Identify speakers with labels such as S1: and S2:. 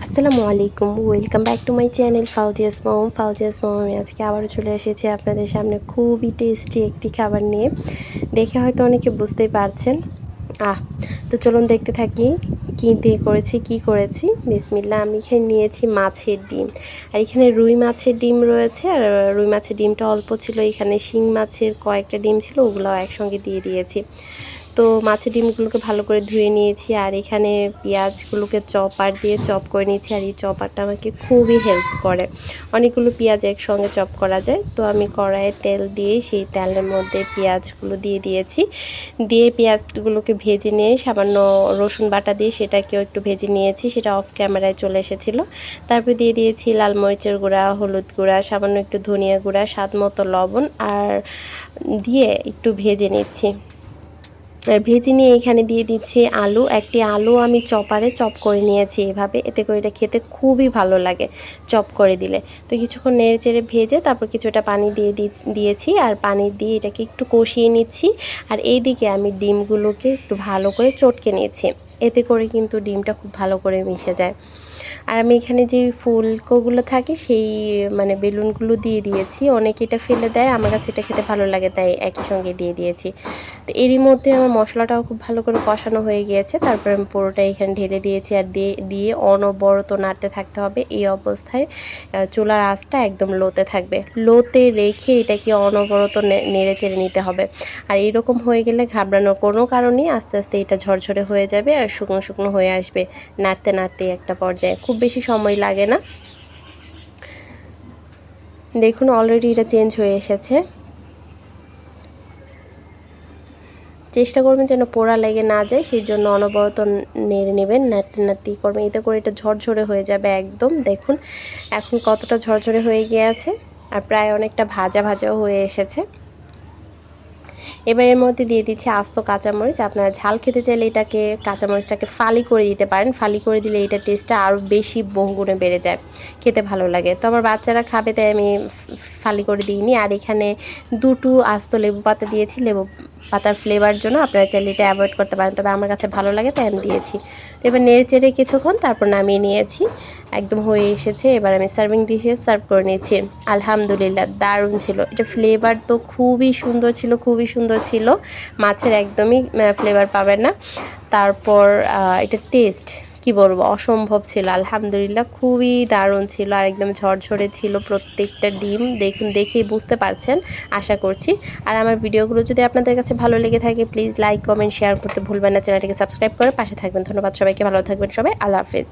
S1: আসসালামু আলাইকুম, welcome back to my channel Fauzia's mom. আমি আজকে আবারও চলে এসেছি আপনাদের সামনে খুবই টেস্টি একটি খাবার নিয়ে। দেখে হয়তো অনেকে বুঝতেই পারছেন। আহ তো চলুন দেখতে থাকি কী দিয়ে করেছি, কি করেছি। বিসমিল্লাহ। আমি এখানে নিয়েছি মাছের ডিম, আর এখানে রুই মাছের ডিম রয়েছে। আর রুই মাছের ডিমটা অল্প ছিল, এখানে শিং মাছের কয়েকটা ডিম ছিল, ওগুলো একসঙ্গে দিয়ে দিয়েছি। তো মাছের ডিমগুলোকে ভালো করে ধুয়ে নিয়েছি, আর এখানে পেঁয়াজগুলোকে চপার দিয়ে চপ করে নিয়েছি। আর এই চপারটা আমাকে খুবই হেল্প করে, অনেকগুলো পেঁয়াজ একসঙ্গে চপ করা যায়। তো আমি কড়াইয়ে তেল দিয়ে সেই তেলের মধ্যে পেঁয়াজগুলো দিয়ে দিয়েছি, দিয়ে পেঁয়াজগুলোকে ভেজে নিয়ে সামান্য রসুন বাটা দিয়ে সেটাকেও একটু ভেজে নিয়েছি, সেটা অফ ক্যামেরায় চলে এসেছিলো। তারপর দিয়ে দিয়েছি লাল মরিচের গুঁড়া, হলুদ গুঁড়া, সামান্য একটু ধনিয়া গুঁড়া, স্বাদ মতো লবণ আর দিয়ে একটু ভেজে নিচ্ছি। আর ভেজে নিয়ে এখানে দিয়ে দিচ্ছি আলু। একটি আলু আমি চপারে চপ করে নিয়েছি এভাবে, এতে করে এটা খেতে খুবই ভালো লাগে চপ করে দিলে। তো কিছুক্ষণ নেড়ে চেড়ে ভেজে তারপর কিছুটা পানি দিয়েছি, আর পানি দিয়ে এটাকে একটু কষিয়ে নিচ্ছি। আর এইদিকে আমি ডিমগুলোকে একটু ভালো করে চটকে নিয়েছি, এতে করে কিন্তু ডিমটা খুব ভালো করে মিশে যায়। আর আমি এখানে যে ফুলকোগুলো থাকে সেই বেলুনগুলো দিয়ে দিয়েছি। অনেকে এটা ফেলে দেয়, আমার কাছে এটা খেতে ভালো লাগে তাই একই সঙ্গে দিয়ে দিয়েছি। তো এরই মধ্যে আমার মশলাটাও খুব ভালো করে কষানো হয়ে গিয়েছে। তারপর আমি পুরোটা এখানে ঢেলে দিয়েছি, আর দিয়ে অনবরত নাড়তে থাকতে হবে। এই অবস্থায় চুলার আঁচটা একদম লোতে থাকবে, লোতে রেখে এটাকে অনবরত নেড়ে চেড়ে নিতে হবে। আর এরকম হয়ে গেলে ঘাবড়ানোর কোনো কারণেই, আস্তে আস্তে এটা ঝরঝরে হয়ে যাবে আর শুকনো শুকনো হয়ে আসবে নাড়তে নাড়তেই একটা পর্যায়ে। খুব বেশি সময় লাগে না। দেখুন অলরেডি এটা চেঞ্জ হয়ে এসেছে। চেষ্টা করবেন যেন পোড়া লেগে না যায়, সেই জন্য অনবরত নেড়ে নেবেন, নাড়তে নাড়তেই করবেন, এতে করে এটা ঝরঝরে হয়ে যাবে একদম। দেখুন এখন কতটা ঝরঝরে হয়ে গিয়েছে, আর প্রায় অনেকটা ভাজা ভাজাও হয়ে এসেছে। এবার এর মধ্যে দিয়ে দিচ্ছি আস্ত কাঁচামরিচ। আপনারা ঝাল খেতে চাইলে এটাকে কাঁচামরিচটাকে ফালি করে দিতে পারেন, ফালি করে দিলে এটা টেস্টটা আরও বেশি বহুগুণে বেড়ে যায়, খেতে ভালো লাগে। তো আমার বাচ্চারা খাবে তাই আমি ফালি করে দিইনি। আর এখানে দুটো আস্ত লেবু পাতা দিয়েছি, লেবু পাতার ফ্লেভার জন্য। আপনারা চাইলে এটা অ্যাভয়েড করতে পারেন, তবে আমার কাছে ভালো লাগে তাই আমি দিয়েছি। তো এবার নেড়ে চেড়ে কিছুক্ষণ তারপর নামিয়ে নিয়েছি, একদম হয়ে এসেছে। এবার আমি সার্ভিং ডিশে সার্ভ করে নিয়েছি। আলহামদুলিল্লাহ, দারুণ ছিল এটা। ফ্লেভার তো খুবই সুন্দর ছিল, খুবই সুন্দর ছিল। মাছের একদমই ফ্লেভার পাবেন না। তারপর এটা টেস্ট কি বলবো, অসম্ভব ছিল। আলহামদুলিল্লাহ, খুবই দারুণ ছিল, আর একদম ঝরঝরে ছিল প্রত্যেকটা ডিম। দেখুন, দেখেই বুঝতে পারছেন আশা করছি। আর আমার ভিডিওগুলো যদি আপনাদের কাছে ভালো লেগে থাকে, প্লিজ লাইক কমেন্ট শেয়ার করতে ভুলবেন না। চ্যানেলটিকে সাবস্ক্রাইব করে পাশে থাকবেন। ধন্যবাদ সবাইকে, ভালো থাকবেন সবাই। আল্লাহ হাফেজ।